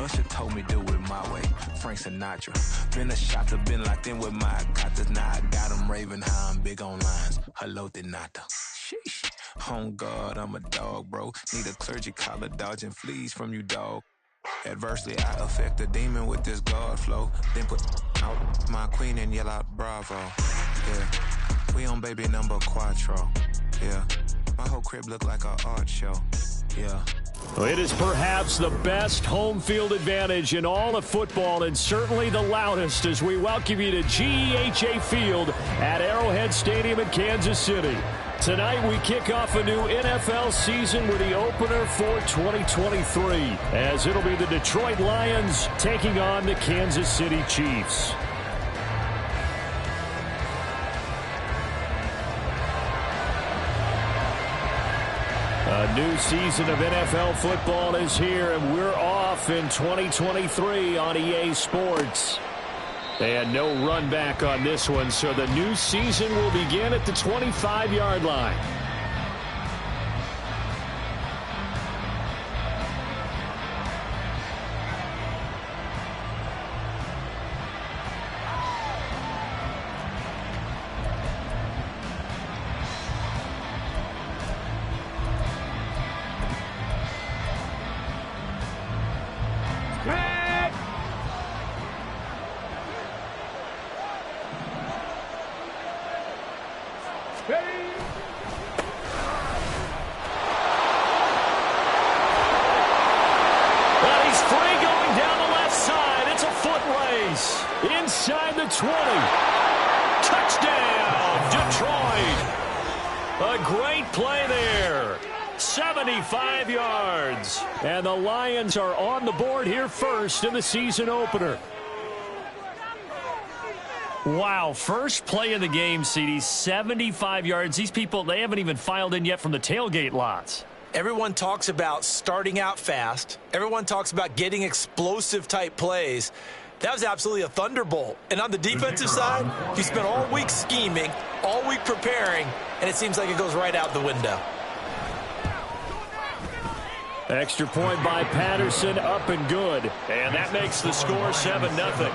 Usher told me do it my way. Frank Sinatra. Been a shotter, been locked in with my cotters. Now I got them raving how I'm big on lines. Hello, Denata. Sheesh. On God, I'm a dog, bro. Need a clergy collar, dodging fleas from you, dog. Adversely, I affect the demon with this God flow. Then put out my queen and yell out bravo. Yeah, we on baby number quattro. Yeah, my whole crib look like a art show. Yeah. It is perhaps the best home field advantage in all of football, and certainly the loudest, as we welcome you to GEHA Field at Arrowhead Stadium in Kansas City. Tonight we kick off a new NFL season with the opener for 2023, as it'll be the Detroit Lions taking on the Kansas City Chiefs. A new season of NFL football is here, and we're off in 2023 on EA Sports. And no run back on this one, so the new season will begin at the 25-yard line. Inside the 20. Touchdown, Detroit. A great play there. 75 yards. And the Lions are on the board here first in the season opener. Wow, first play of the game, CD, 75 yards. These people, they haven't even filed in yet from the tailgate lots. Everyone talks about starting out fast. Everyone talks about getting explosive-type plays. That was absolutely a thunderbolt. And on the defensive side, you spent all week scheming, all week preparing, and it seems like it goes right out the window. Extra point by Patterson, up and good. And that makes the score 7-0.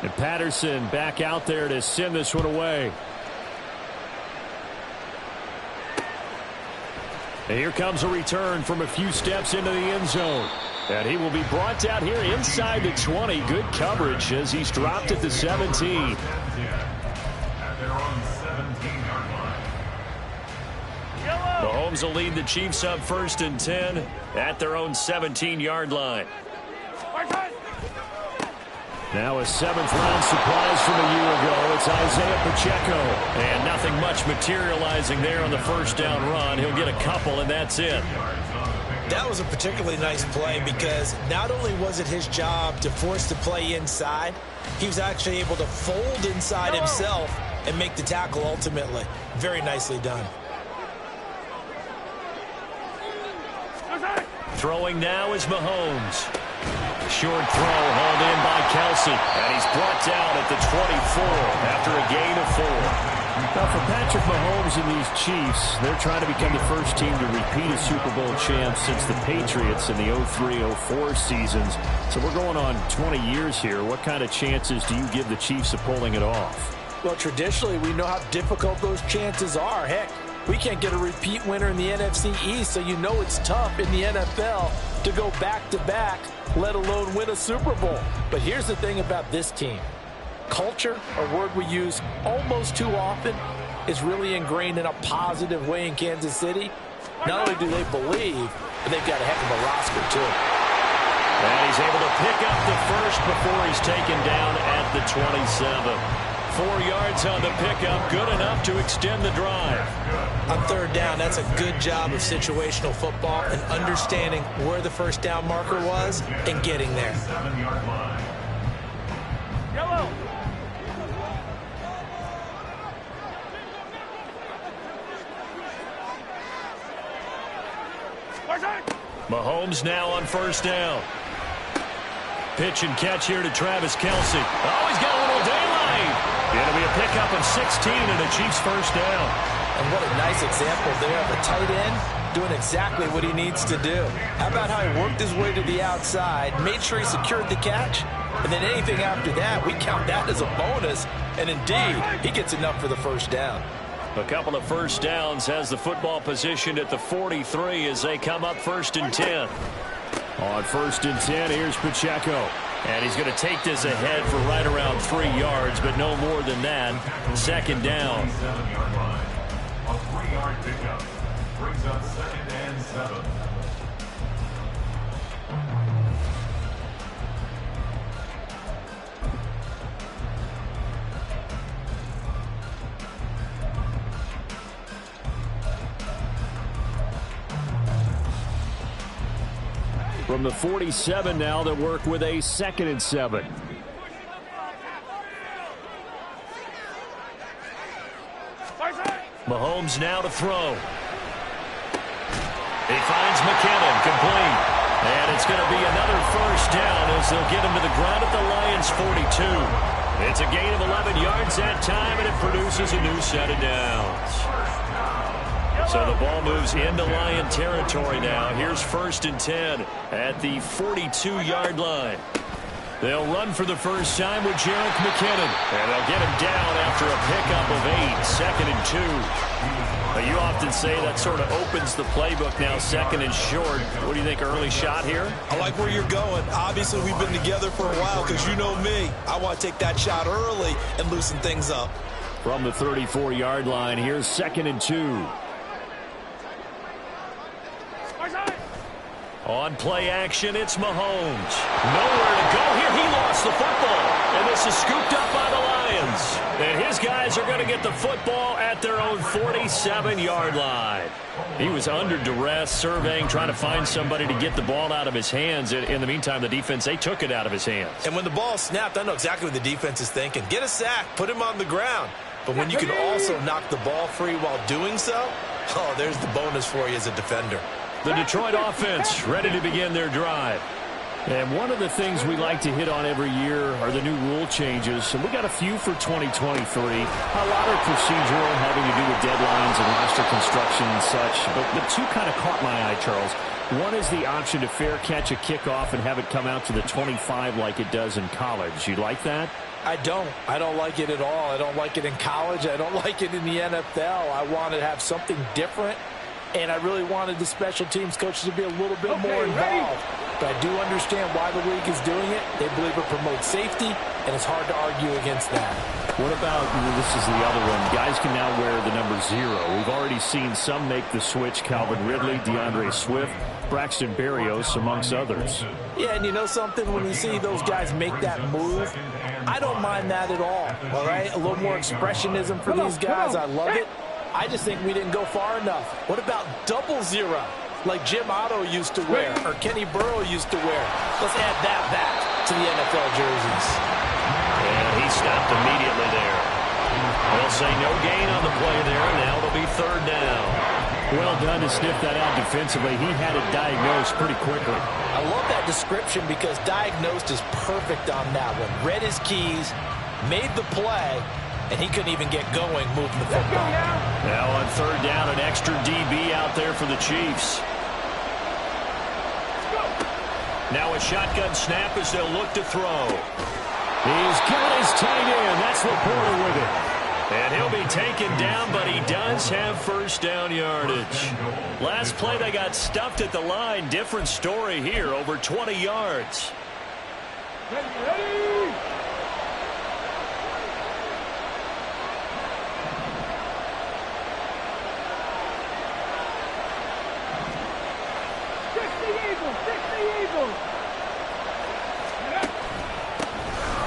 And Patterson back out there to send this one away. And here comes a return from a few steps into the end zone. And he will be brought down here inside the 20. Good coverage as he's dropped at the 17. Mahomes will lead the Chiefs up 1st and 10 at their own 17-yard line. Now a 7th-round surprise from a year ago. It's Isaiah Pacheco. And nothing much materializing there on the first down run. He'll get a couple, and that's it. That was a particularly nice play because not only was it his job to force the play inside, he was actually able to fold inside himself and make the tackle ultimately. Very nicely done. Throwing now is Mahomes. Short throw hauled in by Kelsey. And he's brought down at the 24 after a gain of 4. Now for Patrick Mahomes and these Chiefs, they're trying to become the first team to repeat as Super Bowl champs since the Patriots in the 03-04 seasons. So we're going on 20 years here. What kind of chances do you give the Chiefs of pulling it off? Well, traditionally, we know how difficult those chances are. Heck, we can't get a repeat winner in the NFC East, so you know it's tough in the NFL to go back-to-back, let alone win a Super Bowl. But here's the thing about this team. Culture, a word we use almost too often, is really ingrained in a positive way in Kansas City. Not only do they believe, but they've got a heck of a roster, too. And he's able to pick up the first before he's taken down at the 27. 4 yards on the pickup, good enough to extend the drive. On 3rd down, that's a good job of situational football and understanding where the first down marker was and getting there. Yellow. Mahomes now on 1st down. Pitch and catch here to Travis Kelce. Oh, he's got a little daylight. It'll be a pickup of 16 and the Chiefs 1st down. And what a nice example there of a tight end doing exactly what he needs to do. How about how he worked his way to the outside, made sure he secured the catch, and then anything after that, we count that as a bonus. And indeed, he gets enough for the first down. A couple of first downs, has the football positioned at the 43 as they come up 1st and 10. On 1st and 10, here's Pacheco. And he's going to take this ahead for right around 3 yards, but no more than that. 2nd down. A 3-yard pickup brings up 2nd and 7. From the 47 now, they'll work with a 2nd and 7. Mahomes now to throw. He finds McKinnon, complete. And it's going to be another first down as they'll get him to the ground at the Lions' 42. It's a gain of 11 yards that time, and it produces a new set of downs. So the ball moves into Lion territory now. Here's 1st and 10 at the 42-yard line. They'll run for the first time with Jerick McKinnon. And they'll get him down after a pickup of 8, 2nd and 2. Now, you often say that sort of opens the playbook now, 2nd and short. What do you think, early shot here? I like where you're going. Obviously, we've been together for a while because you know me. I want to take that shot early and loosen things up. From the 34-yard line, here's 2nd and 2. On play action, it's Mahomes. Nowhere to go here. He lost the football. And this is scooped up by the Lions. And his guys are going to get the football at their own 47-yard line. He was under duress, surveying, trying to find somebody to get the ball out of his hands. In the meantime, the defense, they took it out of his hands. And when the ball snapped, I know exactly what the defense is thinking. Get a sack, put him on the ground. But when you can also knock the ball free while doing so, oh, there's the bonus for you as a defender. The Detroit offense ready to begin their drive. And one of the things we like to hit on every year are the new rule changes. And we got a few for 2023. A lot are procedural, having to do with deadlines and roster construction and such. But the two kind of caught my eye, Charles. One is the option to fair catch a kickoff and have it come out to the 25 like it does in college. You like that? I don't. I don't like it at all. I don't like it in college. I don't like it in the NFL. I want to have something different. And I really wanted the special teams coaches to be a little bit more involved. But I do understand why the league is doing it. They believe it promotes safety, and it's hard to argue against that. What about, this is the other one, guys can now wear the number 0. We've already seen some make the switch, Calvin Ridley, DeAndre Swift, Braxton Berrios, amongst others. Yeah, and you know something? When you see those guys make that move, I don't mind that at all right? A little more expressionism for these guys. I love it. I just think we didn't go far enough. What about 00, like Jim Otto used to wear or Kenny Burrow used to wear? Let's add that back to the NFL jerseys. And he stopped immediately there. They'll say no gain on the play there. Now it'll be 3rd down. Well done to sniff that out defensively. He had it diagnosed pretty quickly. I love that description because diagnosed is perfect on that one. Read his keys, made the play, and he couldn't even get going moving the football. Now on 3rd down, an extra DB out there for the Chiefs. Now a shotgun snap as they'll look to throw. He's got his tight end. That's Laporta with it. And he'll be taken down, but he does have first down yardage. Last play, they got stuffed at the line. Different story here, over 20 yards. Ready.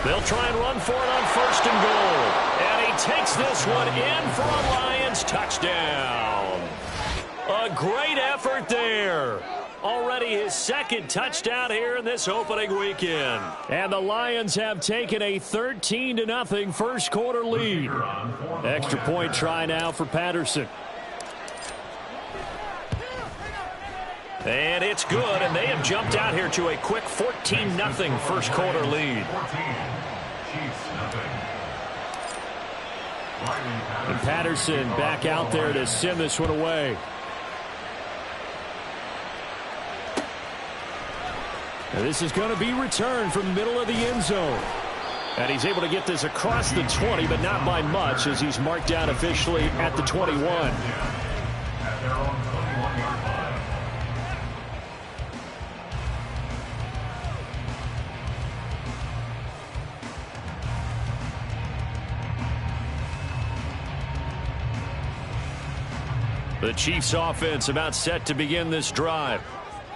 They'll try and run for it on 1st and goal. And he takes this one in for a Lions touchdown. A great effort there. Already his 2nd touchdown here in this opening weekend. And the Lions have taken a 13-0 first quarter lead. Extra point try now for Patterson. And it's good, and they have jumped out here to a quick 14-0 first quarter lead. And Patterson back out there to send this one away. And this is going to be returned from the middle of the end zone. And he's able to get this across the 20, but not by much, as he's marked down officially at the 21. At their own 21-yard line. The Chiefs offense about set to begin this drive.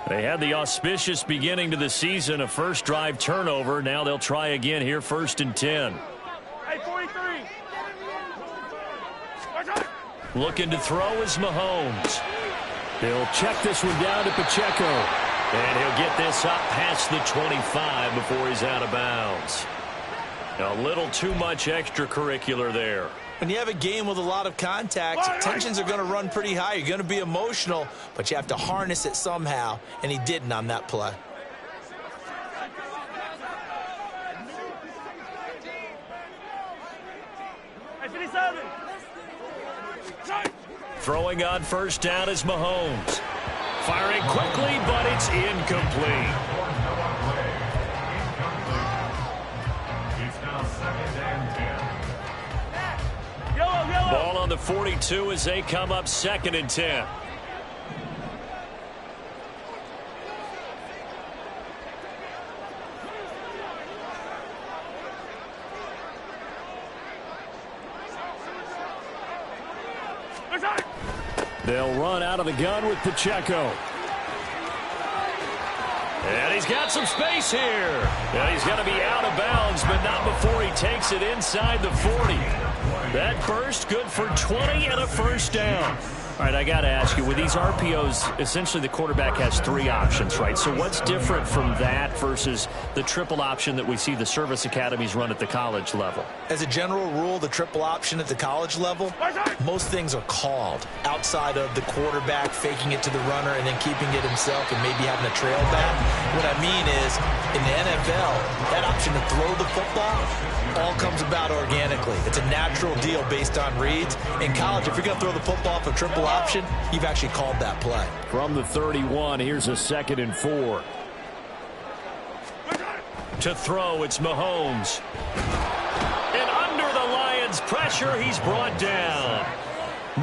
They had the auspicious beginning to the season, a first drive turnover. Now they'll try again here, 1st and 10. Hey, 43. Looking to throw is Mahomes. He'll check this one down to Pacheco. And he'll get this up past the 25 before he's out of bounds. A little too much extracurricular there. When you have a game with a lot of contact, tensions are going to run pretty high. You're going to be emotional, but you have to harness it somehow, and he didn't on that play. Throwing on first down is Mahomes. Firing quickly, but it's incomplete. It's now 2nd and 10. Ball on the 42 as they come up 2nd and 10. They'll run out of the gun with Pacheco. And he's got some space here. And he's going to be out of bounds, but not before he takes it inside the 40. That burst good for 20 and a first down. All right, I got to ask you, with these RPOs, essentially the quarterback has 3 options, right? So what's different from that versus the triple option that we see the service academies run at the college level? As a general rule, the triple option at the college level, most things are called outside of the quarterback faking it to the runner and then keeping it himself and maybe having a trail back. What I mean is, in the NFL, that option to throw the football all comes about organically. It's a natural deal based on reads. In college, if you're going to throw the football for triple option, you've actually called that play. From the 31, here's a 2nd and 4. To throw, it's Mahomes. And under the Lions' pressure, he's brought down.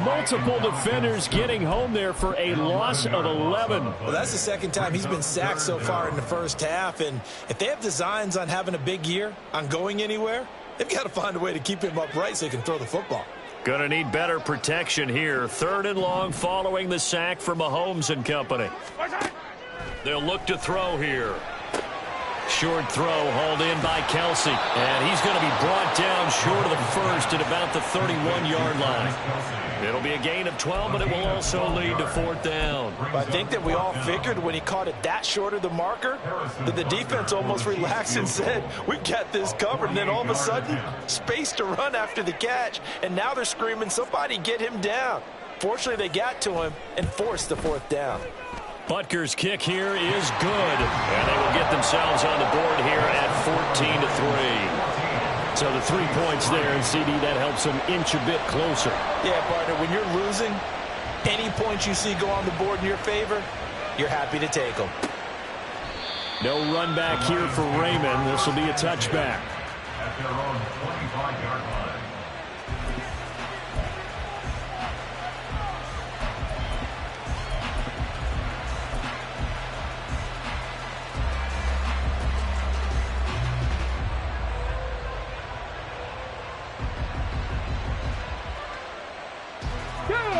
Multiple defenders getting home there for a loss of 11. Well, that's the second time he's been sacked so far in the first half, and if they have designs on having a big year, on going anywhere, they've got to find a way to keep him upright so he can throw the football. Gonna need better protection here. 3rd and long following the sack for Mahomes and company. They'll look to throw here. Short throw hauled in by Kelsey. And he's going to be brought down short of the first at about the 31-yard line. It'll be a gain of 12, but it will also lead to 4th down. I think that we all figured when he caught it that short of the marker that the defense almost relaxed and said, we've got this covered. And then all of a sudden, space to run after the catch. And now they're screaming, somebody get him down. Fortunately, they got to him and forced the 4th down. Butker's kick here is good. And they will get themselves on the board here at 14-3. So the 3 points there, and CD, that helps them inch a bit closer. Yeah, partner, when you're losing, any points you see go on the board in your favor, you're happy to take them. No run back here for Raymond. This will be a touchback. At their own 25-yard line.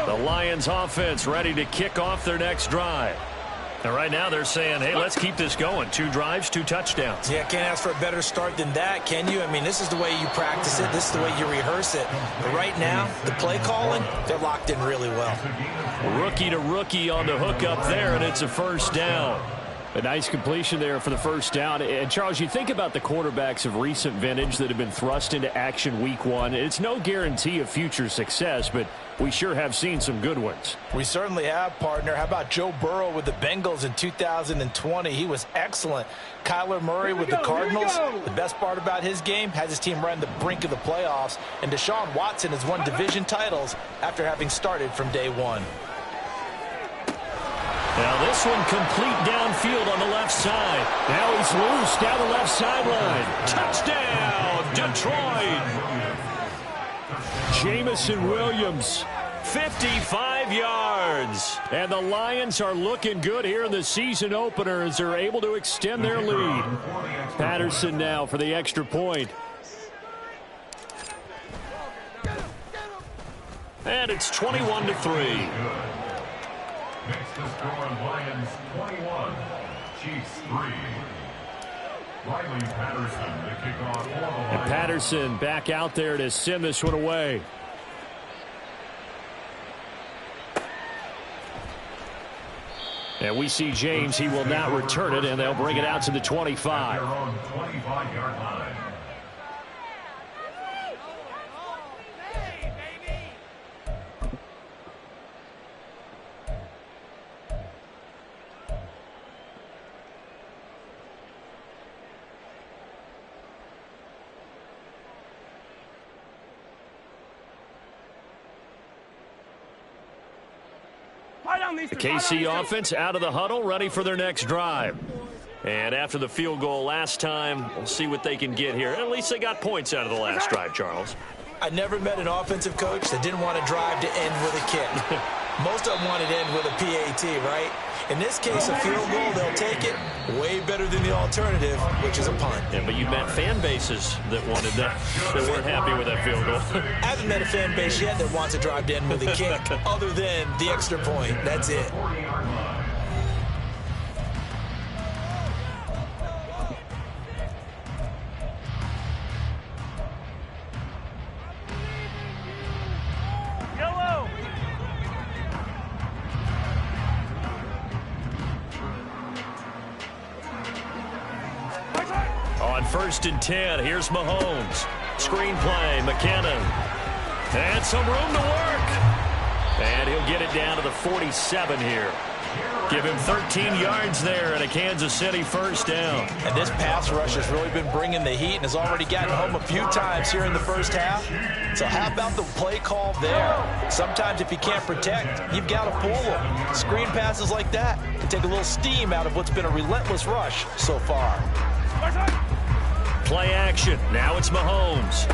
The Lions offense ready to kick off their next drive. And right now they're saying, hey, let's keep this going. 2 drives, 2 touchdowns. Yeah, can't ask for a better start than that, can you? I mean, this is the way you practice it. This is the way you rehearse it. But right now, the play calling, they're locked in really well. Rookie to rookie on the hook up there, and it's a first down. A nice completion there for the first down. And, Charles, you think about the quarterbacks of recent vintage that have been thrust into action week one. It's no guarantee of future success, but we sure have seen some good ones. We certainly have, partner. How about Joe Burrow with the Bengals in 2020? He was excellent. Kyler Murray with the Cardinals. The best part about his game has his team right on the brink of the playoffs. And Deshaun Watson has won division titles after having started from day one. Now this one complete downfield on the left side. Now he's loose down the left sideline. Touchdown, Detroit. Jameson Williams. 55 yards. And the Lions are looking good here in the season opener as they're able to extend their lead. Patterson now for the extra point. And it's 21-3. Makes the score Lions 21, Chiefs 3. Riley Patterson, the kickoff for the Lions. And Patterson back out there to send this one away. And we see James. He will not return it, and they'll bring it out to the 25. Their own 25-yard line. The KC offense out of the huddle, ready for their next drive. And after the field goal last time, we'll see what they can get here. At least they got points out of the last drive, Charles. I never met an offensive coach that didn't want to drive to end with a kick. Most of them wanted to end with a PAT, right? In this case, a field goal, they'll take it. Way better than the alternative, which is a punt. Yeah, but you met fan bases that wanted that, that weren't happy with that field goal. I haven't met a fan base yet that wants to drive to end with a kick, other than the extra point. That's it. First and 10. Here's Mahomes. Screenplay, McKinnon. And some room to work. And he'll get it down to the 47 here. Give him 13 yards there and a Kansas City first down. And this pass rush has really been bringing the heat and has already gotten home a few times here in the first half. So how about the play call there? Sometimes if you can't protect, you've got to pull them. Screen passes like that can take a little steam out of what's been a relentless rush so far. Play action. Now it's Mahomes.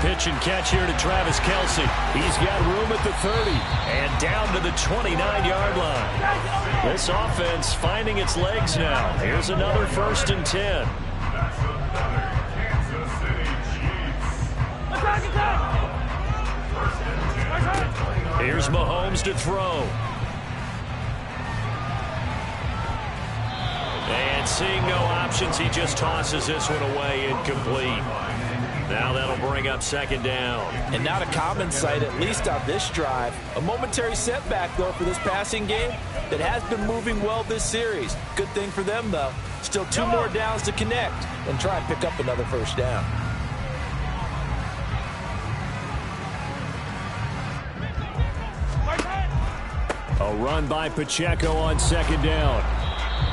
Pitch and catch here to Travis Kelce. He's got room at the 30. And down to the 29-yard line. This offense finding its legs now. Here's another first and 10. That's another Kansas City Chiefs. First and 10. Here's Mahomes to throw. And seeing no options, he just tosses this one away, incomplete. Now that'll bring up second down. And not a common sight, at least on this drive. A momentary setback, though, for this passing game that has been moving well this series. Good thing for them, though. Still 2 more downs to connect and try and pick up another first down. A run by Pacheco on second down.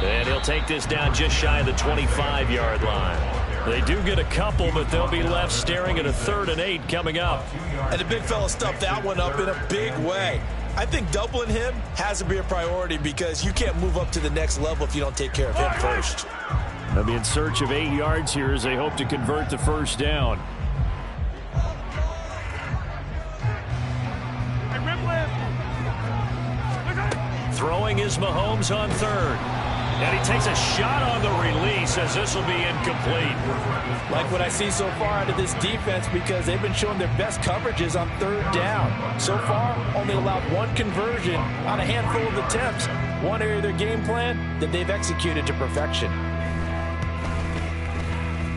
And he'll take this down just shy of the 25-yard line. They do get a couple, but they'll be left staring at a 3rd and 8 coming up. And the big fella stuffed that one up in a big way. I think doubling him has to be a priority because you can't move up to the next level if you don't take care of him first. They'll be in search of 8 yards here as they hope to convert the first down. Throwing is Mahomes on 3rd. And he takes a shot on the release as this will be incomplete. Like what I see so far out of this defense because they've been showing their best coverages on 3rd down. So far, only allowed 1 conversion on a handful of attempts. One area of their game plan that they've executed to perfection.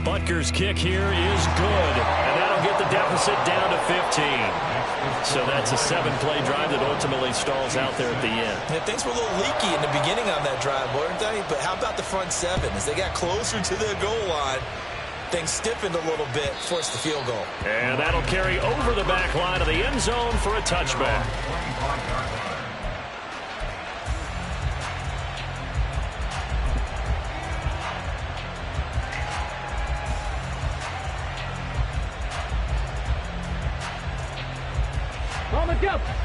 Butker's kick here is good. And that'll get the deficit down to 15. So that's a 7-play drive that ultimately stalls out there at the end. Yeah, things were a little leaky in the beginning on that drive, weren't they? But how about the front seven? As they got closer to their goal line, things stiffened a little bit, forced the field goal. And that'll carry over the back line of the end zone for a touchback.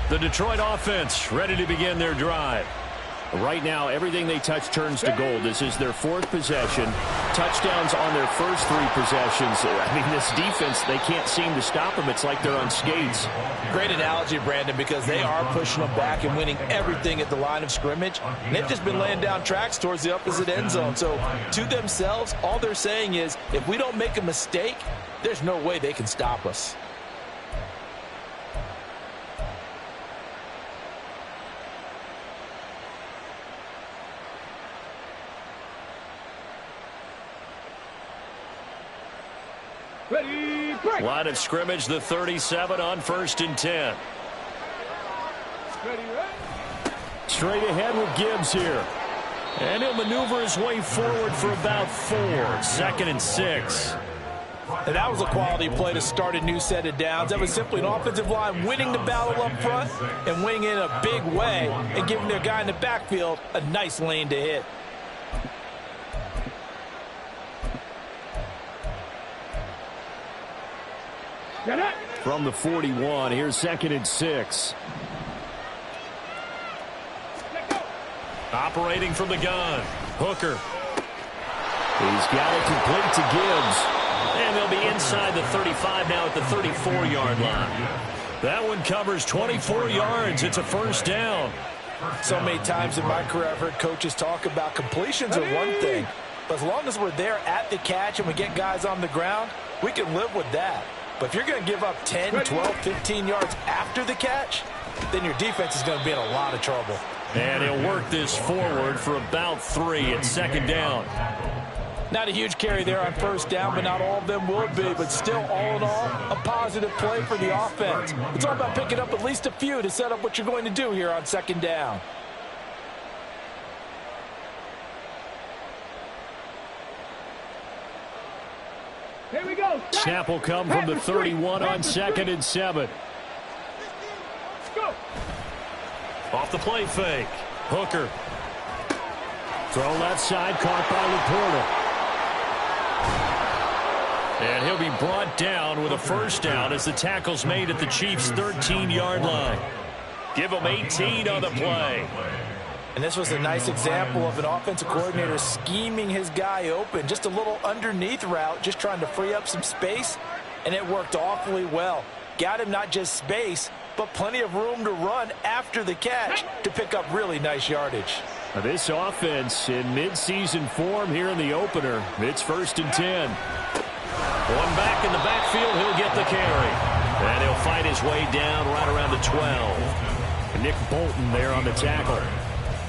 The Detroit offense ready to begin their drive. Right now, everything they touch turns to gold. This is their 4th possession. Touchdowns on their first 3 possessions. I mean, this defense, they can't seem to stop them. It's like they're on skates. Great analogy, Brandon, because they are pushing them back and winning everything at the line of scrimmage. And they've just been laying down tracks towards the opposite end zone. So to themselves, all they're saying is, if we don't make a mistake, there's no way they can stop us. Line of scrimmage, the 37 on 1st and 10. Straight ahead with Gibbs here. And he'll maneuver his way forward for about 4. 2nd and 6. And that was a quality play to start a new set of downs. That was simply an offensive line winning the battle up front and winning in a big way and giving their guy in the backfield a nice lane to hit. From the 41, here's 2nd and 6. Operating from the gun, Hooker. He's got it complete to Gibbs. And they'll be inside the 35 now at the 34-yard line. That one covers 24 yards. It's a 1st down. So many times in my career, I've heard coaches talk about completions are one thing. But as long as we're there at the catch and we get guys on the ground, we can live with that. But if you're going to give up 10, 12, 15 yards after the catch, then your defense is going to be in a lot of trouble. And he'll work this forward for about 3 at 2nd down. Not a huge carry there on 1st down, but not all of them will be. But still, all in all, a positive play for the offense. It's all about picking up at least a few to set up what you're going to do here on 2nd down. Here we go. Snap will come from the 31 on 2nd and 7. Go. Off the play fake. Hooker. Throw left side, caught by Laporta. And he'll be brought down with a 1st down as the tackle's made at the Chiefs' 13-yard line. Give them 18 on the play. And this was a nice example of an offensive coordinator scheming his guy open. Just a little underneath route, just trying to free up some space, and it worked awfully well. Got him not just space, but plenty of room to run after the catch to pick up really nice yardage. Now this offense in midseason form here in the opener. It's 1st and 10. One back in the backfield, he'll get the carry. And he'll fight his way down right around the 12. Nick Bolton there on the tackle.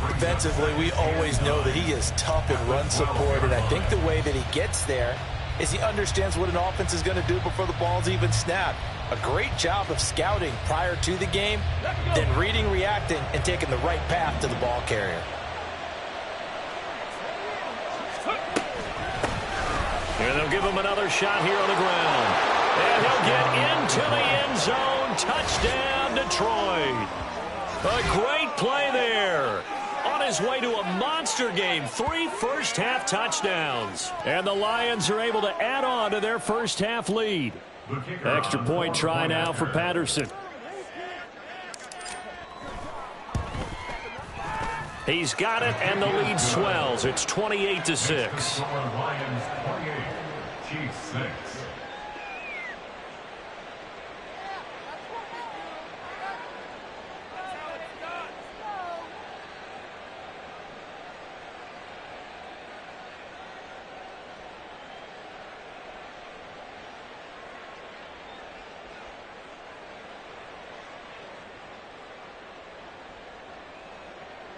Defensively, we always know that he is tough in run support, and I think the way that he gets there is he understands what an offense is going to do before the ball's even snapped. A great job of scouting prior to the game, then reading, reacting, and taking the right path to the ball carrier. And they'll give him another shot here on the ground. And he'll get into the end zone. Touchdown, Detroit. A great play there. On his way to a monster game. 3 first-half touchdowns. And the Lions are able to add on to their first-half lead. Extra point try now for Patterson. He's got it, and the lead swells. It's 28-6. Lions 28, Chiefs 6.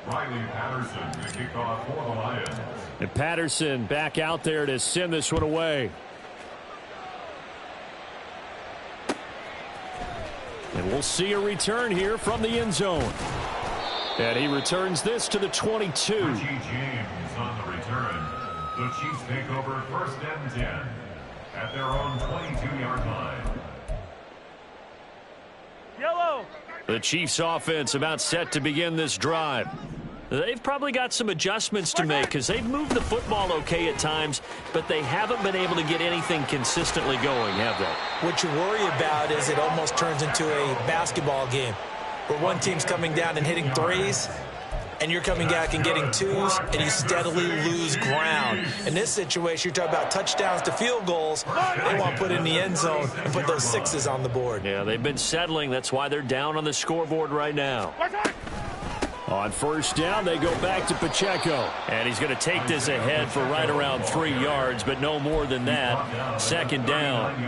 Riley Patterson, the kickoff for the Lions. And Patterson back out there to send this one away. And We'll see a return here from the end zone. And he returns this to the 22. Richie James on the return. The Chiefs take over 1st and 10 at their own 22-yard line. Yellow. The Chiefs offense about set to begin this drive. They've probably got some adjustments to make because they've moved the football okay at times, but they haven't been able to get anything consistently going, have they? What you worry about is it almost turns into a basketball game where one team's coming down and hitting threes, and you're coming back and getting twos, and you steadily lose ground. In this situation, you're talking about touchdowns to field goals. They want to put in the end zone and put those sixes on the board. Yeah, they've been settling. That's why they're down on the scoreboard right now. On 1st down, they go back to Pacheco. And he's going to take this ahead for right around 3 yards, but no more than that. 2nd down.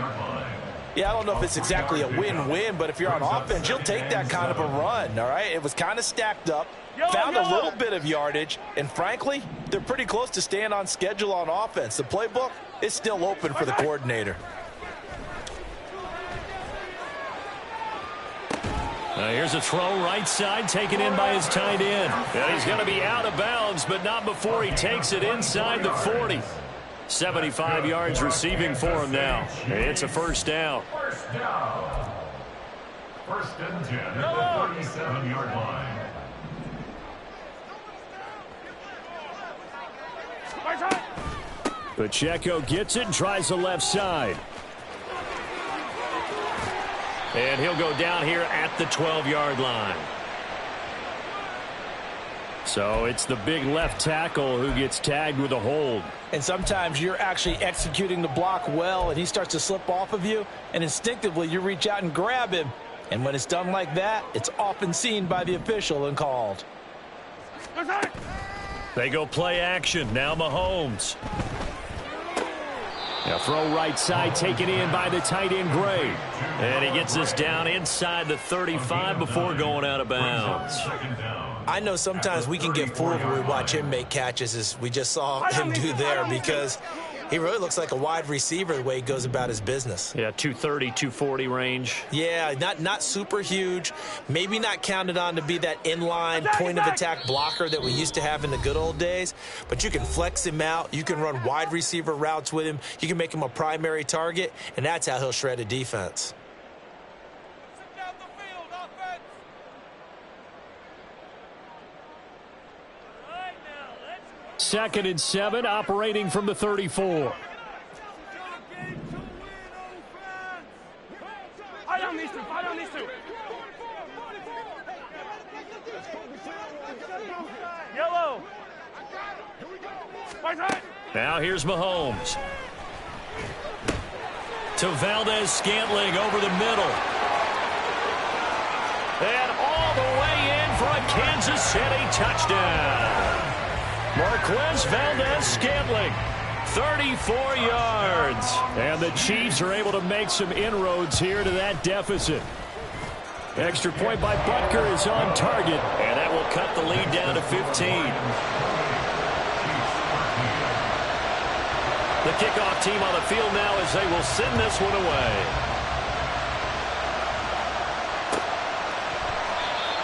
Yeah, I don't know if it's exactly a win-win, but if you're on offense, you'll take that kind of a run, all right? It was kind of stacked up, found a little bit of yardage, and frankly, they're pretty close to staying on schedule on offense. The playbook is still open for the coordinator. Here's a throw right side, taken in by his tight end. And he's going to be out of bounds, but not before he takes it inside the 40. 75 yards receiving for him now. It's a 1st down. 1st and 10 at the 37-yard line. Pacheco gets it and tries the left side. And he'll go down here at the 12-yard line. So it's the big left tackle who gets tagged with a hold. And sometimes you're actually executing the block well, and he starts to slip off of you, and instinctively you reach out and grab him. And when it's done like that, it's often seen by the official and called. They go play action. Now Mahomes. A throw right side taken in by the tight end Gray. And he gets this down inside the 35 before going out of bounds. I know sometimes we can get fooled when we watch him make catches, as we just saw him do there, because he really looks like a wide receiver the way he goes about his business. Yeah, 230, 240 range. Yeah, not super huge. Maybe not counted on to be that inline point-of-attack blocker that we used to have in the good old days. But you can flex him out. You can run wide receiver routes with him. You can make him a primary target, and that's how he'll shred a defense. 2nd and 7, operating from the 34. Yellow. Now here's Mahomes. To Valdez-Scantling over the middle. And all the way in for a Kansas City touchdown. Marquez Valdez-Scantling, 34 yards. And the Chiefs are able to make some inroads here to that deficit. Extra point by Butker is on target. And that will cut the lead down to 15. The kickoff team on the field now as they will send this one away.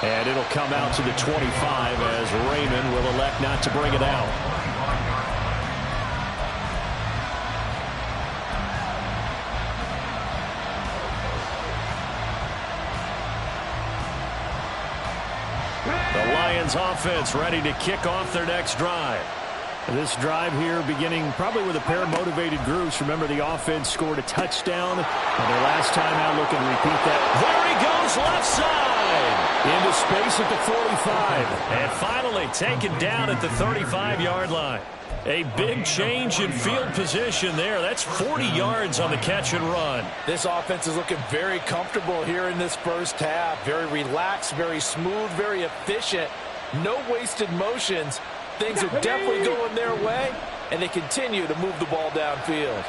And it'll come out to the 25 as Raymond will elect not to bring it out. The Lions offense ready to kick off their next drive. This drive here beginning probably with a pair of motivated groups. Remember, the offense scored a touchdown on their last time out. Looking to repeat that. There he goes, left side. Into space at the 45. And finally taken down at the 35-yard line. A big change in field position there. That's 40 yards on the catch and run. This offense is looking very comfortable here in this first half. Very relaxed, very smooth, very efficient. No wasted motions. Things are definitely going their way, and they continue to move the ball downfield.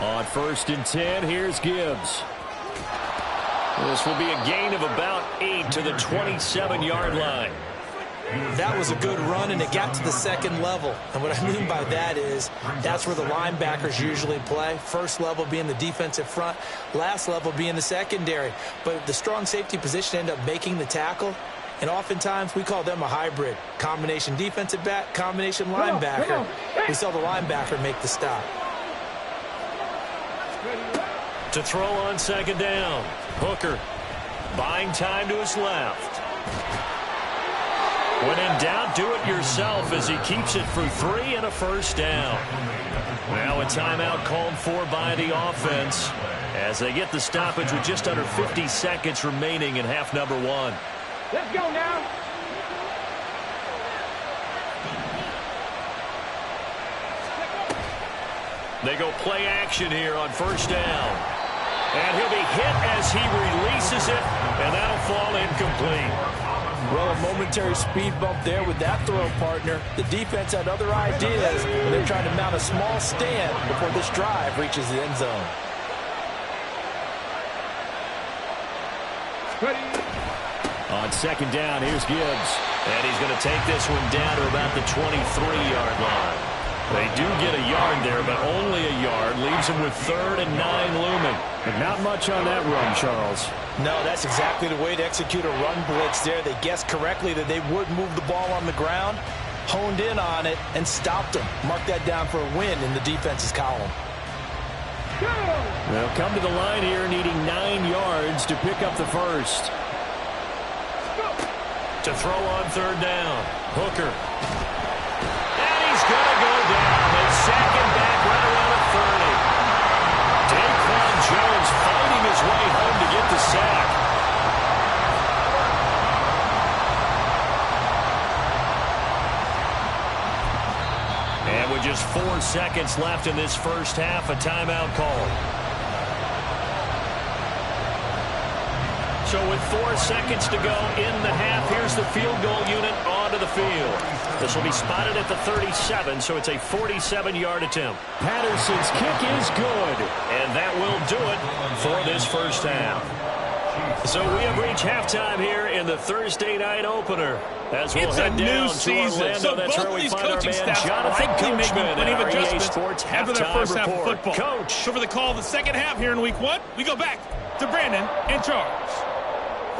On 1st and 10, here's Gibbs. This will be a gain of about 8 to the 27-yard line. That was a good run, and it got to the second level. And what I mean by that is that's where the linebackers usually play. First level being the defensive front, last level being the secondary. But the strong safety position ended up making the tackle, and oftentimes we call them a hybrid. Combination defensive back, combination linebacker. We saw the linebacker make the stop. To throw on second down, Hooker buying time to his left. When in doubt, do it yourself as he keeps it for 3 and a first down. Now a timeout called for by the offense as they get the stoppage with just under 50 seconds remaining in half number 1. Let's go now. They go play action here on first down. And he'll be hit as he releases it, and that'll fall incomplete. Well, a momentary speed bump there with that throw partner. The defense had other ideas, but they're trying to mount a small stand before this drive reaches the end zone. On second down, here's Gibbs. And he's going to take this one down to about the 23-yard line. They do get a yard there, but only a yard. Leaves him with 3rd and 9 looming. But not much on that run, Charles. No, that's exactly the way to execute a run blitz there. They guessed correctly that they would move the ball on the ground, honed in on it, and stopped them. Mark that down for a win in the defense's column. They'll come to the line here needing 9 yards to pick up the first. To throw on third down, Hooker. And he's going to go down. His second back right around the 30. Daquan Jones fighting his way home to get the sack. And with just 4 seconds left in this first half, a timeout call. So with 4 seconds to go in the half, here's the field goal unit onto the field. This will be spotted at the 37, so it's a 47-yard attempt. Patterson's kick is good. And that will do it for this first half. So we have reached halftime here in the Thursday night opener. As we'll head down to Orlando, so that's where we find our man Jonathan Coachman plenty of at our EA adjustments Sports after their first half of report. football. Coach. So for the call of the second half here in week 1, we go back to Brandon and Charles.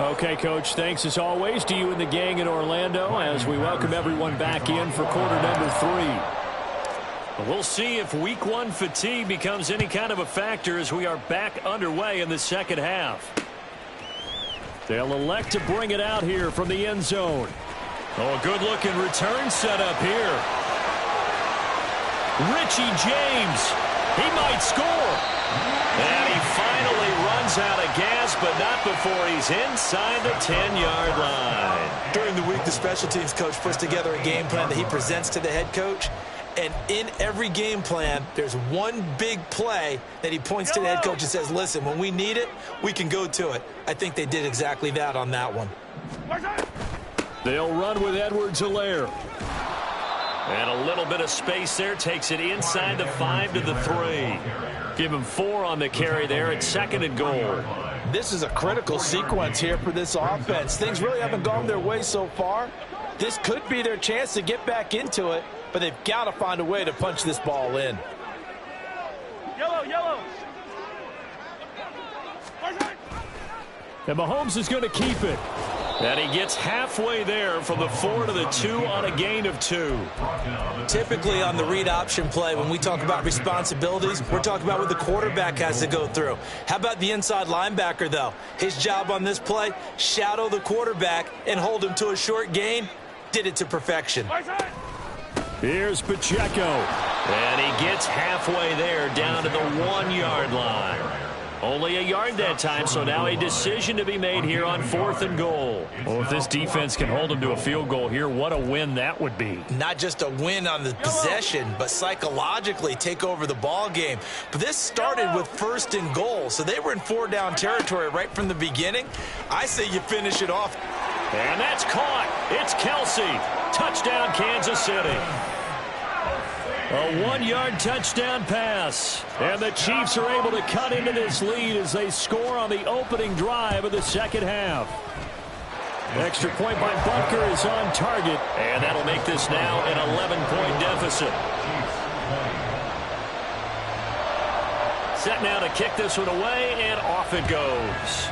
Okay, Coach, thanks as always to you and the gang in Orlando as we welcome everyone back in for quarter number 3. We'll see if week 1 fatigue becomes any kind of a factor as we are back underway in the second half. They'll elect to bring it out here from the end zone. Oh, a good-looking return set up here. Richie James, he might score. And he finally runs out of gas, but not before he's inside the 10-yard line. During the week, the special teams coach puts together a game plan that he presents to the head coach. And in every game plan, there's one big play that he points to the head coach and says, listen, when we need it, we can go to it. I think they did exactly that on that one. They'll run with Edwards-Helaire. And a little bit of space there takes it inside the 5 to the 3. Give him 4 on the carry there at 2nd and goal. This is a critical sequence here for this offense. Things really haven't gone their way so far. This could be their chance to get back into it, but they've got to find a way to punch this ball in. Yellow, yellow. And Mahomes is going to keep it. And he gets halfway there from the 4 to the 2 on a gain of 2. Typically on the read option play, when we talk about responsibilities, we're talking about what the quarterback has to go through. How about the inside linebacker, though? His job on this play, shadow the quarterback and hold him to a short gain. Did it to perfection. Here's Pacheco. And he gets halfway there down to the 1-yard line. Only a yard that time, so now a decision to be made here on 4th and goal. Well, if this defense can hold them to a field goal here, what a win that would be. Not just a win on the possession, but psychologically take over the ball game. But this started with 1st and goal, so they were in 4-down territory right from the beginning. I say you finish it off. And that's caught. It's Kelsey. Touchdown, Kansas City. A 1-yard touchdown pass. And the Chiefs are able to cut into this lead as they score on the opening drive of the second half. Extra point by Butker is on target. And that'll make this now an 11-point deficit. Set now to kick this one away, and off it goes.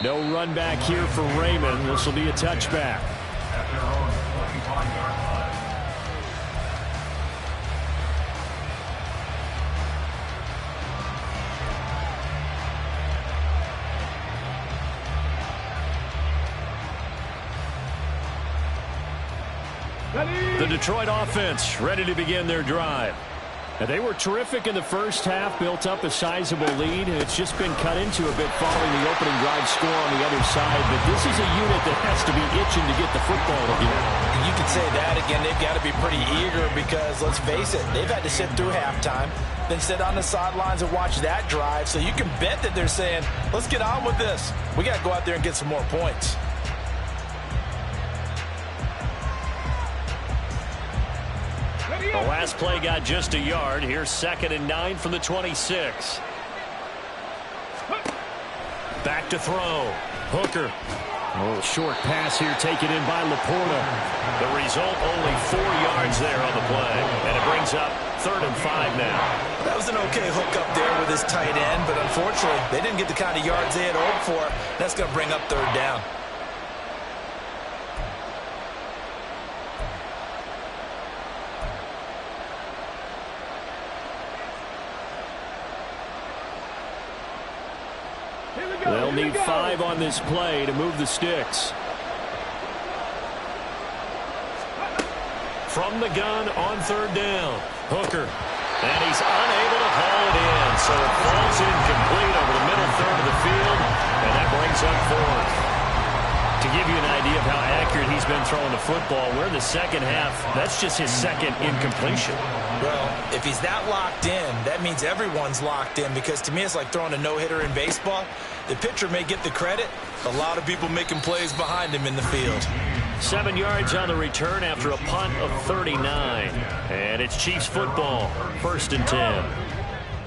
No run back here for Raymond. This will be a touchback. At their own 25-yard line. The Detroit offense ready to begin their drive. Now, they were terrific in the first half, built up a sizable lead, and it's just been cut into a bit following the opening drive score on the other side. But this is a unit that has to be itching to get the football again. And you could say that again. They've got to be pretty eager because, let's face it, they've had to sit through halftime, then sit on the sidelines and watch that drive. So you can bet that they're saying, let's get on with this. We got to go out there and get some more points. The last play got just a yard. Here's 2nd and 9 from the 26. Back to throw. Hooker. A little short pass here taken in by Laporta. The result, only 4 yards there on the play. And it brings up 3rd and 5 now. That was an okay hook up there with his tight end, but unfortunately, they didn't get the kind of yards they had hoped for. That's going to bring up 3rd down. They'll need 5 on this play to move the sticks. From the gun on 3rd down. Hooker. And he's unable to haul it in. So it falls incomplete over the middle third of the field. And that brings up 4th. To give you an idea of how accurate he's been throwing the football, we're in the second half. That's just his 2nd incompletion. Well, if he's that locked in, that means everyone's locked in, because to me it's like throwing a no-hitter in baseball. The pitcher may get the credit. A lot of people making plays behind him in the field. 7 yards on the return after a punt of 39. And it's Chiefs football, 1st and 10.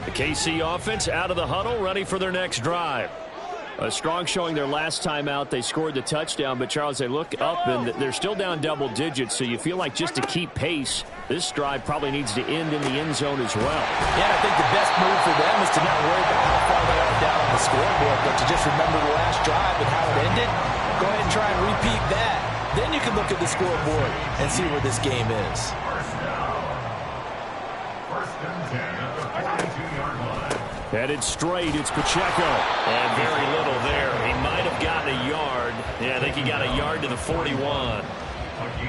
The KC offense out of the huddle, ready for their next drive. A strong showing their last time out. They scored the touchdown, but Charles, they look up and they're still down double digits, so you feel like just to keep pace, this drive probably needs to end in the end zone as well. Yeah, I think the best move for them is to not worry about how far they are down on the scoreboard, but to just remember the last drive and how it ended. Go ahead and try and repeat that. Then you can look at the scoreboard and see where this game is. First down. 1st and 10 at the 42-yard line. Headed straight, it's Pacheco. And very little there. He might have gotten a yard. Yeah, I think he got a yard to the 41.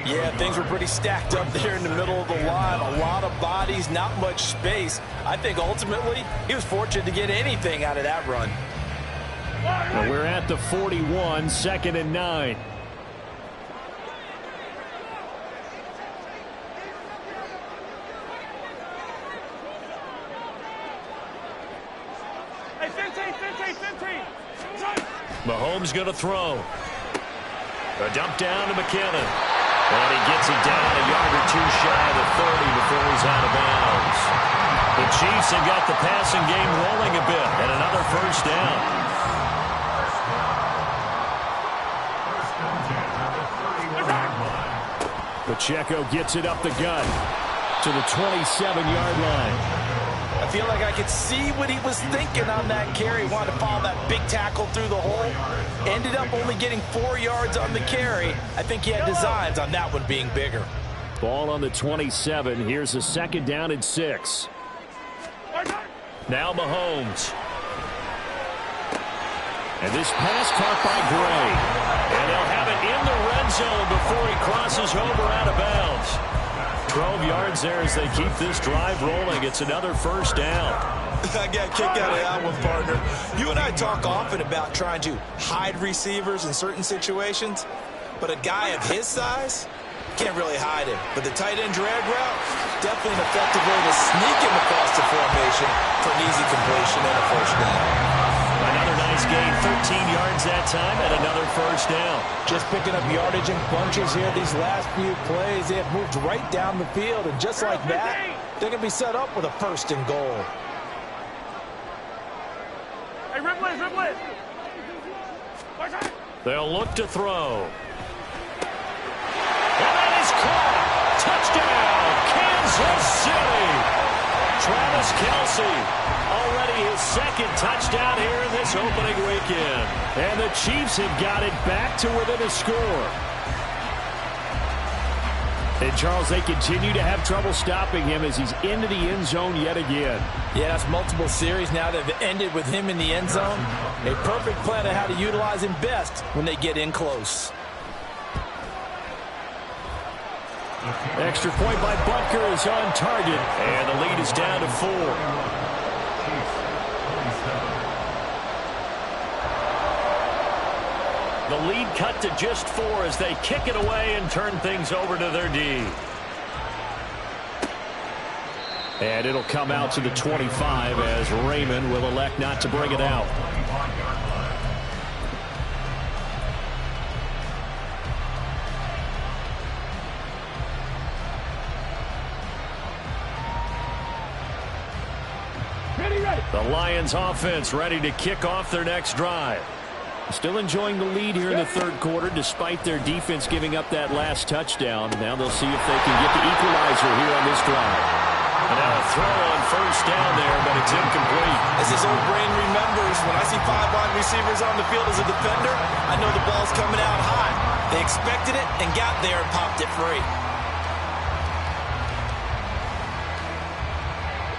Yeah, things were pretty stacked up there in the middle of the line. A lot of bodies, not much space. I think ultimately he was fortunate to get anything out of that run. Well, we're at the 41, 2nd and 9. Mahomes going to throw. A dump down to McKinnon. And he gets it down a yard or 2 shy of the 30 before he's out of bounds. The Chiefs have got the passing game rolling a bit, and another 1st down. Pacheco gets it up the gut to the 27-yard line. I feel like I could see what he was thinking on that carry. Wanted to follow that big tackle through the hole. Ended up only getting 4 yards on the carry. I think he had designs on that one being bigger. Ball on the 27. Here's a 2nd down and 6. Now Mahomes. And this pass caught by Gray. And they'll have it in the red zone before he crosses over out of bounds. 12 yards there as they keep this drive rolling. It's another 1st down. I got a kick out of that one, partner. You and I talk often about trying to hide receivers in certain situations, but a guy of his size can't really hide him. But the tight end drag route, definitely an effective way to sneak him across the formation for an easy completion and a 1st down. Another nice gain, 13 yards that time, and another 1st down. Just picking up yardage in bunches here these last few plays. They have moved right down the field, and just like that, they're going to be set up with a 1st and goal. Hey, Rip, They'll look to throw. And that is caught. Touchdown, Kansas City. Travis Kelce, already his second touchdown here in this opening weekend. And the Chiefs have got it back to within a score. And, Charles, they continue to have trouble stopping him as he's into the end zone yet again. Yeah, that's multiple series now that have ended with him in the end zone. A perfect plan of how to utilize him best when they get in close. Extra point by Butker is on target. And the lead is down to 4. The lead cut to just 4 as they kick it away and turn things over to their D. And it'll come out to the 25 as Raymond will elect not to bring it out. The Lions offense ready to kick off their next drive. Still enjoying the lead here in the third quarter despite their defense giving up that last touchdown. Now they'll see if they can get the equalizer here on this drive. And now a throw on first down there, but it's incomplete. As his old brain remembers, when I see 5 wide receivers on the field as a defender, I know the ball's coming out high. They expected it and got there and popped it free.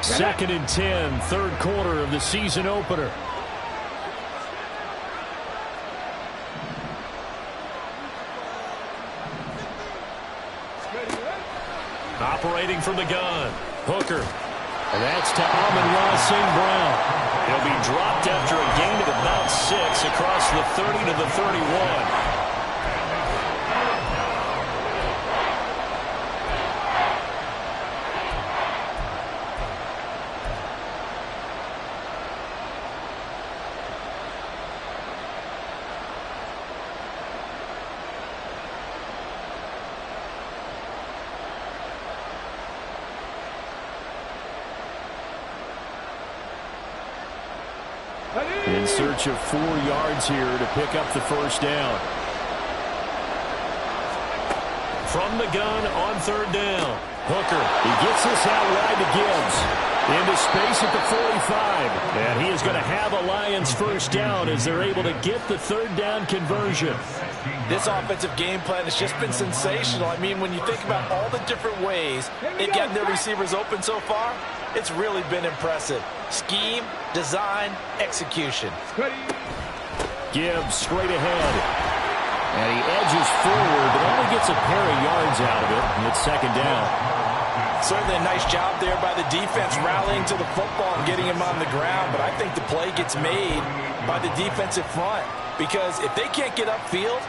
Second and 10, third quarter of the season opener. Operating from the gun, Hooker. And that's to Amon-Ra St. Brown. He'll be dropped after a gain of about 6 across the 30 to the 31. In search of 4 yards here to pick up the first down. From the gun on third down, Hooker. He gets this out wide to Gibbs. Into space at the 45. And he is going to have a Lions first down as they're able to get the third down conversion. This offensive game plan has just been sensational. I mean, when you think about all the different ways they've gotten their receivers open so far, it's really been impressive. Scheme, design, execution. Gibbs straight ahead. And he edges forward, but only gets a pair of yards out of it. And it's second down. Certainly a nice job there by the defense rallying to the football and getting him on the ground. But I think the play gets made by the defensive front. Because if they can't get upfield,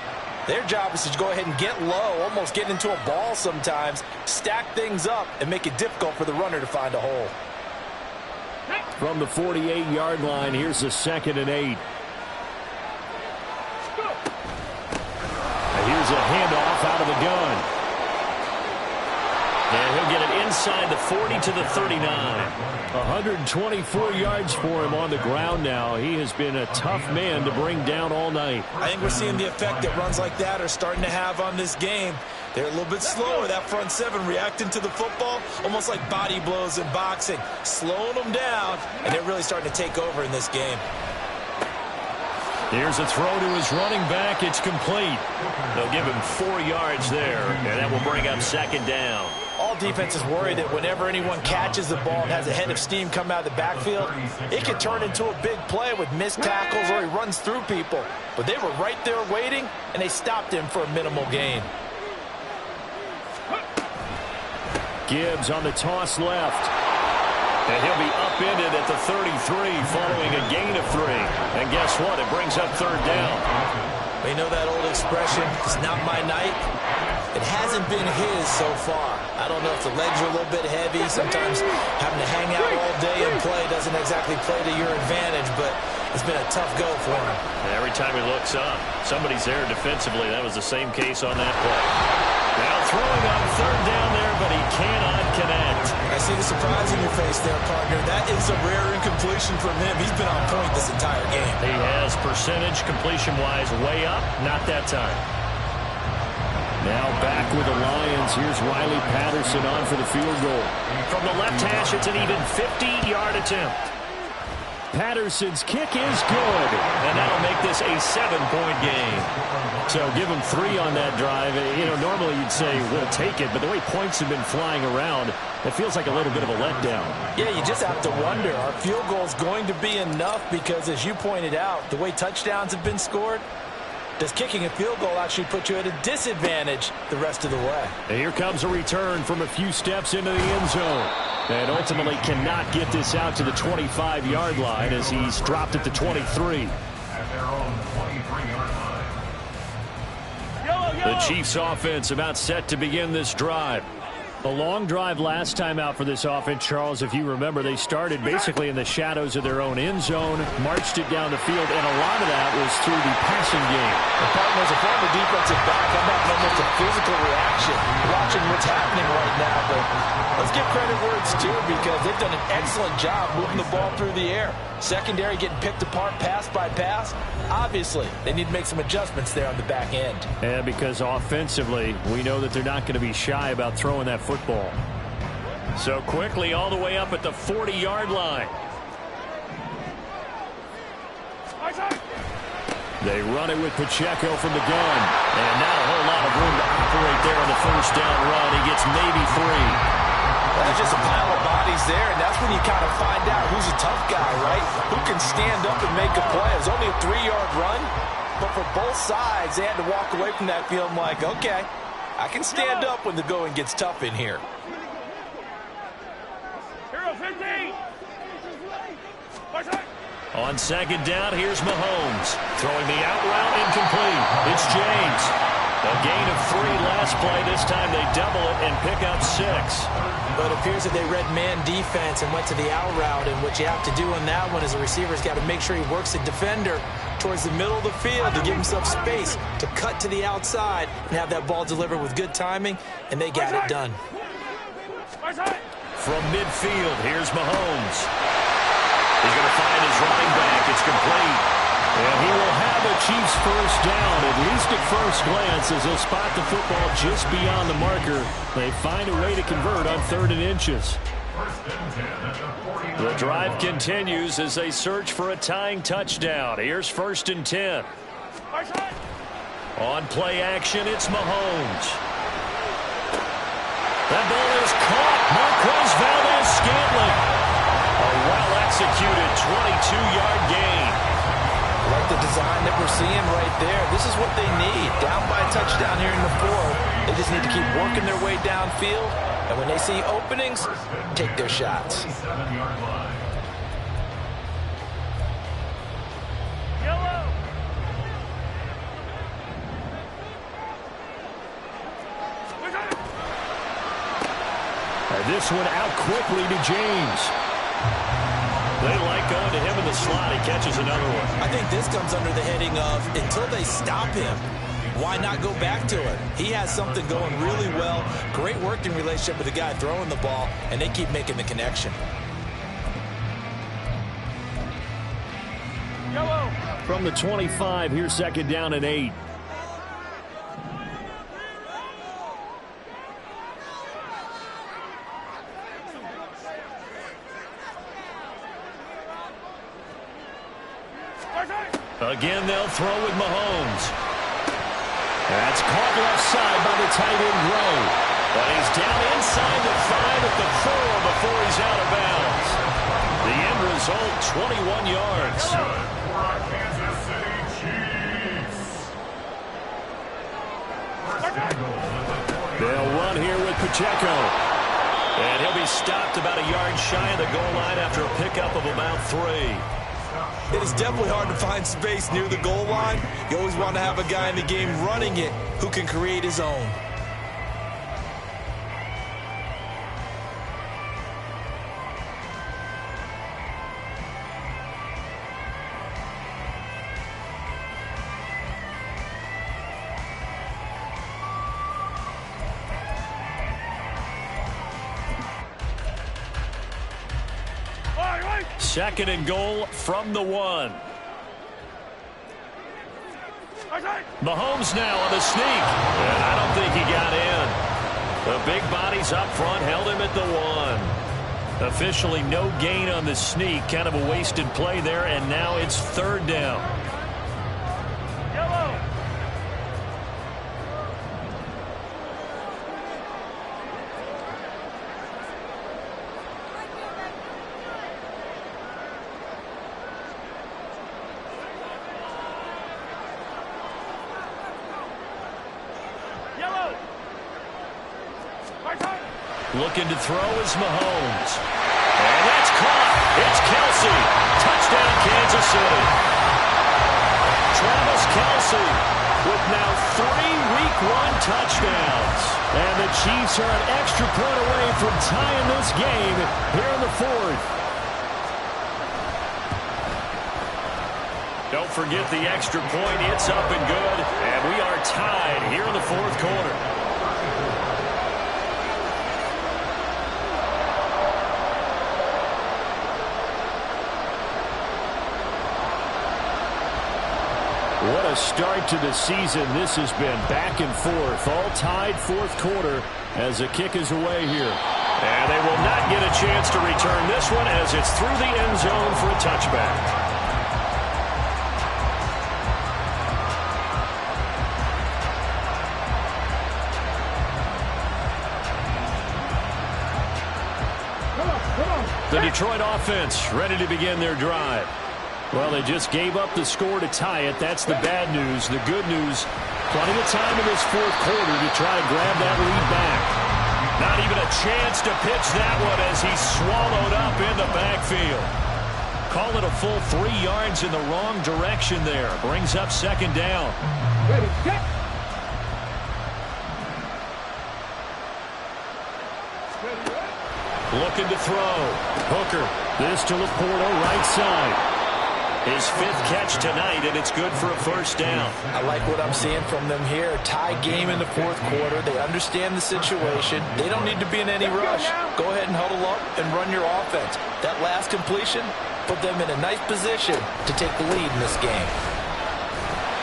their job is to go ahead and get low, almost get into a ball sometimes, stack things up, and make it difficult for the runner to find a hole. From the 48-yard line, here's the 2nd and 8. Here's a handoff out of the gun. And he'll get it inside the 40 to the 39. 124 yards for him on the ground now. He has been a tough man to bring down all night. I think we're seeing the effect that runs like that are starting to have on this game. They're a little bit slower, that front 7 reacting to the football, almost like body blows in boxing, slowing them down, and they're really starting to take over in this game. Here's a throw to his running back. It's complete. They'll give him 4 yards there, and that will bring up second down. All defenses worry that whenever anyone catches the ball and has a head of steam come out of the backfield, it could turn into a big play with missed tackles or he runs through people. But they were right there waiting, and they stopped him for a minimal gain. Gibbs on the toss left. And he'll be upended at the 33 following a gain of 3. And guess what? It brings up third down. You know that old expression, it's not my night? It hasn't been his so far. I don't know if the legs are a little bit heavy. Sometimes having to hang out all day and play doesn't exactly play to your advantage. But It's been a tough go for him. Every time he looks up, somebody's there defensively. That was the same case on that play. Now throwing on third down there, but he cannot connect. I see the surprise in your face there, partner. That is a rare incompletion from him. He's been on point this entire game. He has percentage completion-wise way up. Not that time. Now back with the Lions. Here's Riley Patterson on for the field goal. From the left hash, it's an even 50-yard attempt. Patterson's kick is good. And that'll make this a 7-point game. So give him 3 on that drive. You know, normally you'd say we'll take it, but the way points have been flying around, it feels like a little bit of a letdown. Yeah, you just have to wonder, are field goals going to be enough? Because as you pointed out, the way touchdowns have been scored, does kicking a field goal actually put you at a disadvantage the rest of the way? And here comes a return from a few steps into the end zone. And ultimately cannot get this out to the 25-yard line as he's dropped at the 23. At their own 23-yard line. The Chiefs offense about set to begin this drive. A long drive last time out for this offense, Charles. If you remember, they started basically in the shadows of their own end zone, marched it down the field, and a lot of that was through the passing game. The partner's a former defensive back. I'm having almost a physical reaction watching what's happening right now. But let's give credit where it's due because they've done an excellent job moving the ball through the air. Secondary getting picked apart pass by pass. Obviously, they need to make some adjustments there on the back end. And because offensively, we know that they're not going to be shy about throwing that football. So quickly all the way up at the 40-yard line. They run it with Pacheco from the gun. And not a whole lot of room to operate there on the first down run. He gets maybe 3. There's just a pile of bodies there, and that's when you kind of find out who's a tough guy, right? Who can stand up and make a play. It was only a 3-yard run, but for both sides, they had to walk away from that feeling like, okay, I can stand up when the going gets tough in here. On second down, here's Mahomes. Throwing the out route incomplete. It's James. A gain of 3 last play. This time they double it and pick up 6. But it appears that they read man defense and went to the out route. And what you have to do on that one is the receiver's got to make sure he works the defender towards the middle of the field to give himself space to cut to the outside and have that ball delivered with good timing, and they got it done. From midfield, here's Mahomes. He's going to find his running back. It's complete. And he will have the Chiefs first down, at least at first glance, as they'll spot the football just beyond the marker. They find a way to convert on 3rd and inches. The drive continues as they search for a tying touchdown. Here's 1st and 10. On play action, it's Mahomes. That ball is caught. Marquez Valdes-Scantling. A well-executed 22-yard gain. Like the design that we're seeing right there. This is what they need. Down by a touchdown here in the 4th. They just need to keep working their way downfield. And when they see openings, take their shots. This one out quickly to James. They like going to him in the slot. He catches another one. I think this comes under the heading of until they stop him, why not go back to it? He has something going really well. Great working relationship with the guy throwing the ball, and they keep making the connection. From the 25, here's 2nd down and 8. Again, they'll throw with Mahomes. That's caught left side by the tight end, Rowe. But he's down inside the 5 at the 4 before he's out of bounds. The end result, 21 yards. Kansas City Chiefs. They'll run here with Pacheco. And he'll be stopped about a yard shy of the goal line after a pickup of about 3. It is definitely hard to find space near the goal line. You always want to have a guy in the game running it who can create his own. second and goal from the 1. Mahomes now on the sneak. And I don't think he got in. The big bodies up front held him at the 1. Officially no gain on the sneak. Kind of a wasted play there, and now it's third down. Yellow. Looking to throw is Mahomes. And that's caught. It's Kelce. Touchdown, Kansas City. Travis Kelce with now 3 Week 1 touchdowns. And the Chiefs are an extra point away from tying this game here in the 4th. Don't forget the extra point. It's up and good. And we are tied here in the 4th quarter. What a start to the season this has been. Back and forth, all tied 4th quarter as the kick is away here. And they will not get a chance to return this one as it's through the end zone for a touchback. The Detroit offense ready to begin their drive. Well, they just gave up the score to tie it. That's the bad news. The good news, plenty of time in this 4th quarter to try to grab that lead back. Not even a chance to pitch that one as he's swallowed up in the backfield. Call it a full 3 yards in the wrong direction there. Brings up second down. Ready, set. Looking to throw. Hooker. This to Laporta, right side. His 5th catch tonight, and it's good for a first down. I like what I'm seeing from them here. Tie game in the 4th quarter. They understand the situation. They don't need to be in any rush. Go ahead and huddle up and run your offense. That last completion put them in a nice position to take the lead in this game.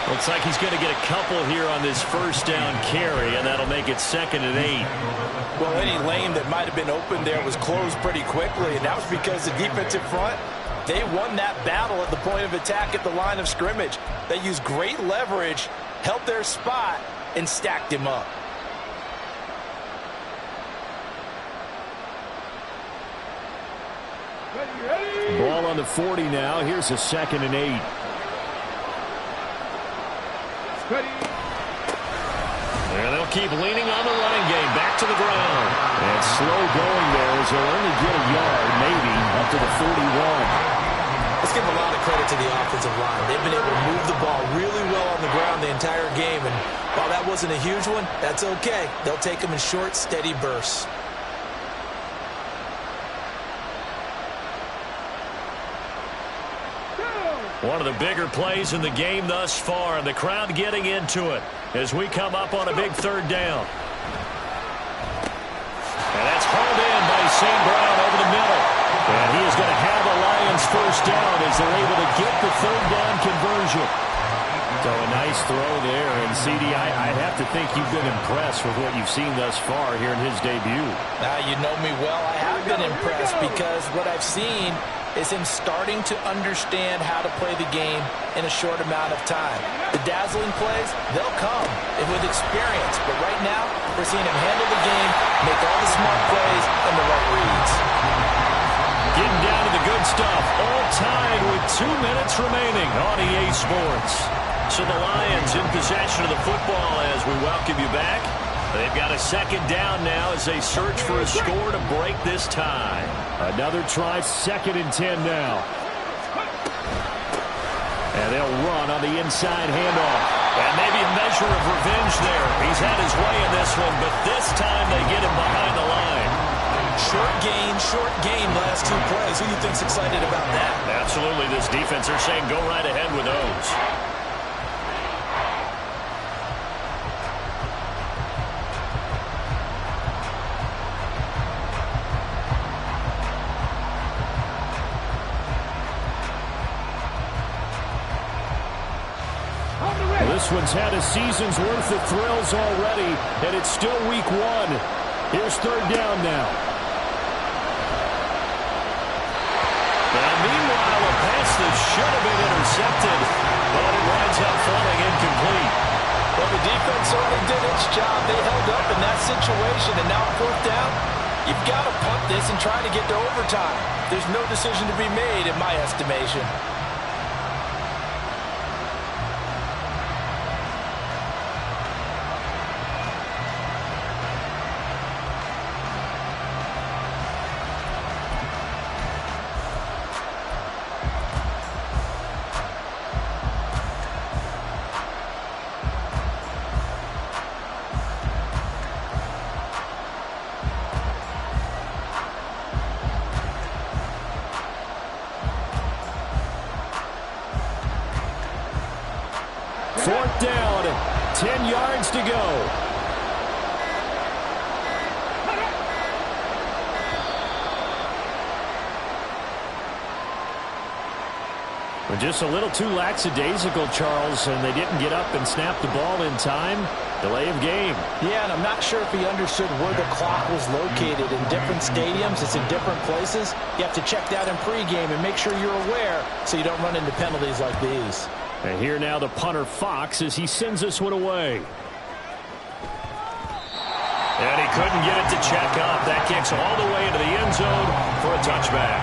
Looks like he's going to get a couple here on this first down carry, and that'll make it 2nd and 8. Well, any lane that might have been open there was closed pretty quickly, and that was because the defensive front, they won that battle at the point of attack at the line of scrimmage. They used great leverage, held their spot, and stacked him up. Ball on the 40 now. Here's a 2nd and 8. And they'll keep leaning on the running game. Back to the ground. And slow going there as they'll only get a yard, maybe, up to the 41. Let's give a lot of credit to the offensive line. They've been able to move the ball really well on the ground the entire game. And while that wasn't a huge one, that's okay. They'll take them in short, steady bursts. One of the bigger plays in the game thus far, and the crowd getting into it as we come up on a big 3rd down. And that's hauled in by St. Brown over the middle. And he is going to have a Lions first down as they're able to get the 3rd down conversion. So a nice throw there. And, CD, I'd have to think you've been impressed with what you've seen thus far here in his debut. Now, you know me well. I have been impressed because what I've seen is him starting to understand how to play the game in a short amount of time. The dazzling plays, they'll come with experience. But right now, we're seeing him handle the game, make all the smart plays, and the right reads. Getting down to the good stuff. All tied with 2 minutes remaining on EA Sports. So the Lions in possession of the football as we welcome you back. They've got a 2nd down now as they search for a score to break this tie. Another try, 2nd and 10 now. And they'll run on the inside handoff. And maybe a measure of revenge there. He's had his way in this one, but this time they get him behind the line. Short gain last 2 plays. Who do you think's excited about that? Absolutely. This defense, they're saying go right ahead with those. This one's had a season's worth of thrills already, and it's still week 1. Here's third down now. Now, meanwhile, a pass that should have been intercepted, but it winds up falling incomplete. Well, the defense certainly did its job. They held up in that situation, and now fourth down, you've got to punt this and try to get to overtime. There's no decision to be made in my estimation. Fourth down, 10 yards to go. But just a little too lackadaisical, Charles, and they didn't get up and snap the ball in time. Delay of game. Yeah, and I'm not sure if he understood where the clock was located. In different stadiums, it's in different places. You have to check that in pregame and make sure you're aware so you don't run into penalties like these. And here now the punter, Fox, as he sends this one away. And he couldn't get it to check up. That kicks all the way into the end zone for a touchback.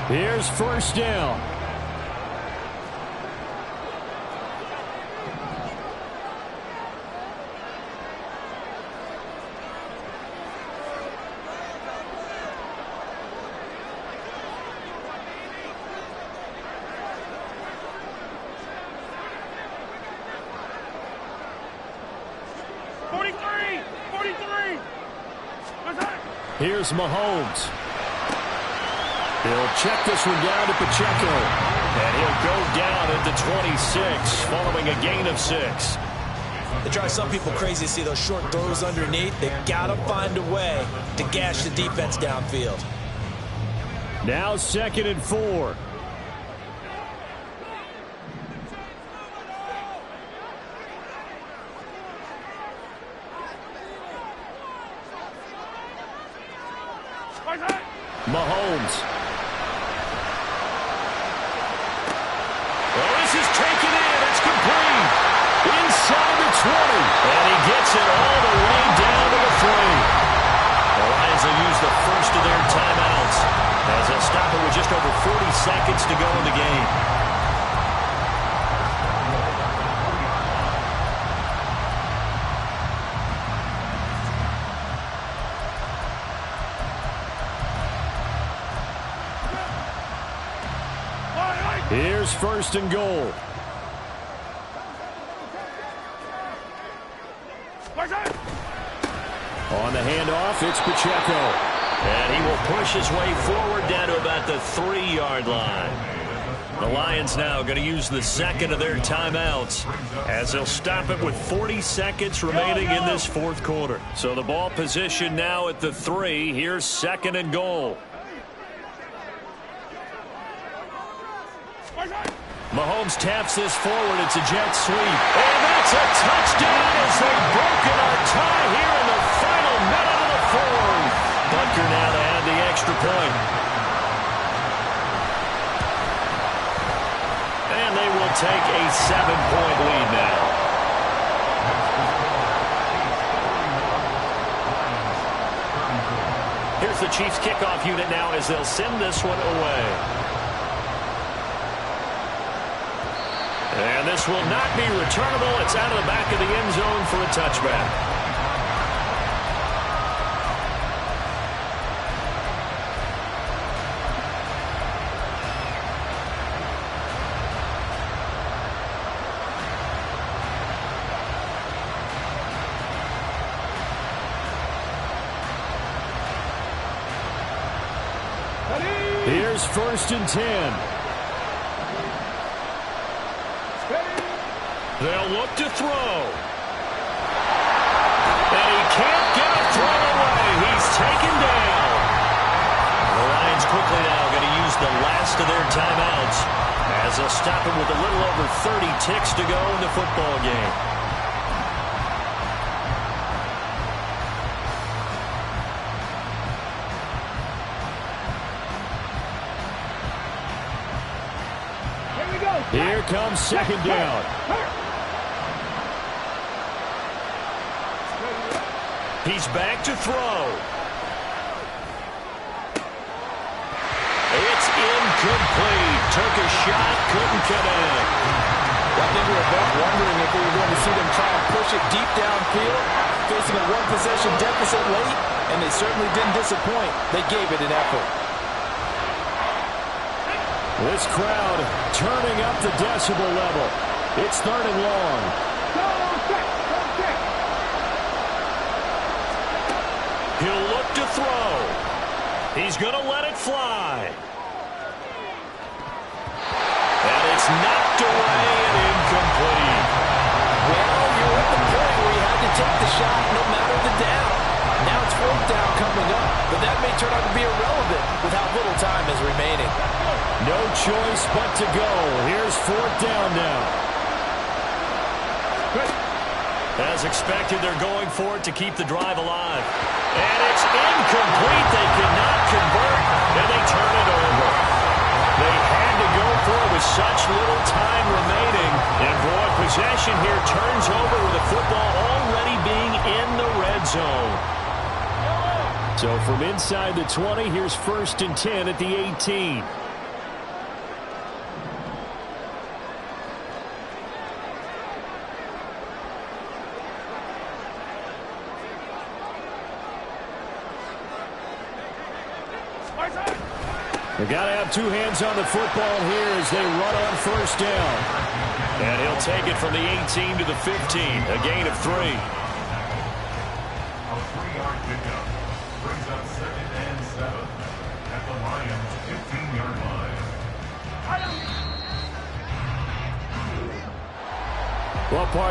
Here's first down. Here's Mahomes. He'll check this one down to Pacheco. And he'll go down at the 26 following a gain of 6. It drives some people crazy to see those short throws underneath. They've got to find a way to gash the defense downfield. Now 2nd and 4. Mahomes. Well, this is taken in. It's complete. Inside the 20. And he gets it all the way down to the 3. The Lions will use the first of their timeouts as they'll stop it with just over 40 seconds to go in the game. Here's first and goal. On the handoff, it's Pacheco. And he will push his way forward down to about the 3-yard line. The Lions now going to use the second of their timeouts as they'll stop it with 40 seconds remaining in this fourth quarter. So the ball position now at the 3. Here's 2nd and goal. Mahomes taps this forward. It's a jet sweep. And that's a touchdown as they've broken our tie here in the final minute of the fourth. Butker now to add the extra point. And they will take a 7-point lead now. Here's the Chiefs kickoff unit now as they'll send this one away. And this will not be returnable. It's out of the back of the end zone for a touchback. Here's 1st and 10. They'll look to throw. And he can't get a throw away. He's taken down. quickly now going to use the last of their timeouts as they'll stop it with a little over 30 ticks to go in the football game. Here comes second down. He's back to throw. It's incomplete. Took a shot, couldn't connect. I think we were both wondering if we were going to see them try and push it deep downfield, facing a one-possession deficit late, and they certainly didn't disappoint. They gave it an effort. This crowd turning up the decibel level. It's 3rd and long. He'll look to throw. He's going to let it fly. And it's knocked away and incomplete. Well, you're at the point where you had to take the shot no matter the down. Now it's 4th down coming up, but that may turn out to be irrelevant with how little time is remaining. No choice but to go. Here's 4th down now. As expected, they're going for it to keep the drive alive. And it's incomplete. They cannot convert, and they turn it over. They had to go for it with such little time remaining. And boy, possession here turns over with the football already being in the red zone. So from inside the 20, here's 1st and 10 at the 18. They got to have 2 hands on the football here as they run on 1st down. And he'll take it from the 18 to the 15, a gain of 3. A 3-yard pickup brings up 2nd and 7 at the Lions' 15-yard line. Well, part